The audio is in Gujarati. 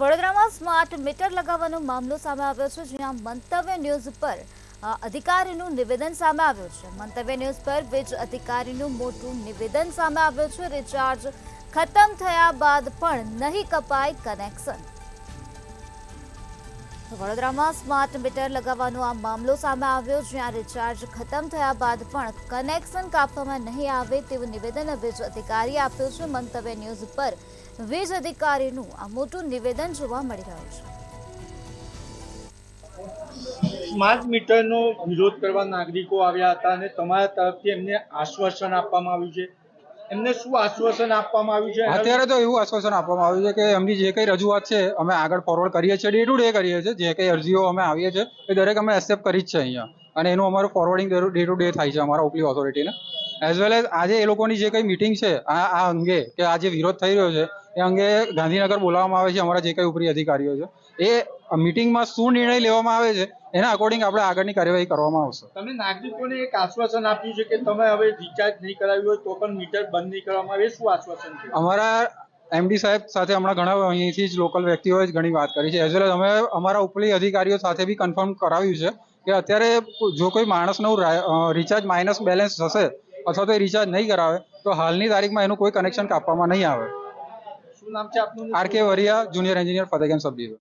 વડોદરામાં સ્માર્ટ મીટર લગાવવાનો મામલો સામે આવ્યો છે, જ્યાં મંતવ્ય ન્યૂઝ પર અધિકારીનું નિવેદન સામે આવ્યું છે। મંતવ્ય ન્યૂઝ પર વીજ અધિકારીનું મોટું નિવેદન સામે આવ્યું છે। રિચાર્જ ખતમ થયા બાદ પણ નહીં કપાય કનેક્શન। વડોદરામાં સ્માર્ટ મીટર લગાવવાનો આ મામલો સામે આવ્યો, જ્યાં રિચાર્જ ખતમ થયા બાદ પણ કનેક્શન કાપવામાં નહીં આવે તેવું નિવેદન વીજ અધિકારીએ આપ્યું છે। મંતવ્ય ન્યૂઝ પર વીજ અધિકારીનું આ મોટું નિવેદન જોવા મળી રહ્યું છે। સ્માર્ટ મીટરનો વિરોધ કરવા નાગરિકો આવ્યા હતા અને તમારા તરફથી એમને આશ્વાસન આપવામાં આવ્યું છે। એમને શું આશ્વાસન આપવામાં આવ્યું છે? અત્યારે તો એવું આશ્વાસન આપવામાં આવ્યું છે કે એમની જે કંઈ રજૂઆત છે અમે આગળ ફોરવર્ડ કરીએ છીએ, ડે ટુ ડે કરીએ છીએ। જે કંઈ અરજીઓ અમે આવીએ છીએ એ દરેક અમે એક્સેપ્ટ કરી જ છે અહીંયા, અને એનું અમારું ફોરવર્ડિંગ ડે ટુ ડે થાય છે અમારા ઉપલી ઓથોરિટીને। એઝ વેલ એઝ આજે એ લોકોની જે કંઈ મિટિંગ છે આ અંગે કે આ જે વિરોધ થઈ રહ્યો છે એ અંગે ગાંધીનગર બોલાવવામાં આવે છે અમારા જે કંઈ ઉપરી અધિકારીઓ છે। એ મિટિંગમાં શું નિર્ણય લેવામાં આવે છે એના અકોર્ડિંગ આપણે આગળની કાર્યવાહી કરવામાં આવશે। તમે નાગરિકોને એક આશ્વાસન આપ્યું છે કે તમે હવે રિચાર્જ નહીં કરાવ્યું હોય તો પણ મીટર બંધ નહીં કરવામાં આવે, શું આશ્વાસન છે? અમારા એમડી સાહેબ સાથે હમણાં ઘણા અહીંથી જ લોકલ વ્યક્તિઓએ જ ઘણી વાત કરી છે। એઝ વેલ એઝ અમે અમારા ઉપલી અધિકારીઓ સાથે બી કન્ફર્મ કરાવ્યું છે કે અત્યારે જો કોઈ માણસનું રિચાર્જ માઇનસ બેલેન્સ થશે અથવા તો એ રિચાર્જ નહીં કરાવે તો હાલની તારીખમાં એનું કોઈ કનેક્શન કાપવામાં નહીં આવે। શું નામ છે આપનું? R K Variya, junior engineer, Fatehganj sub division.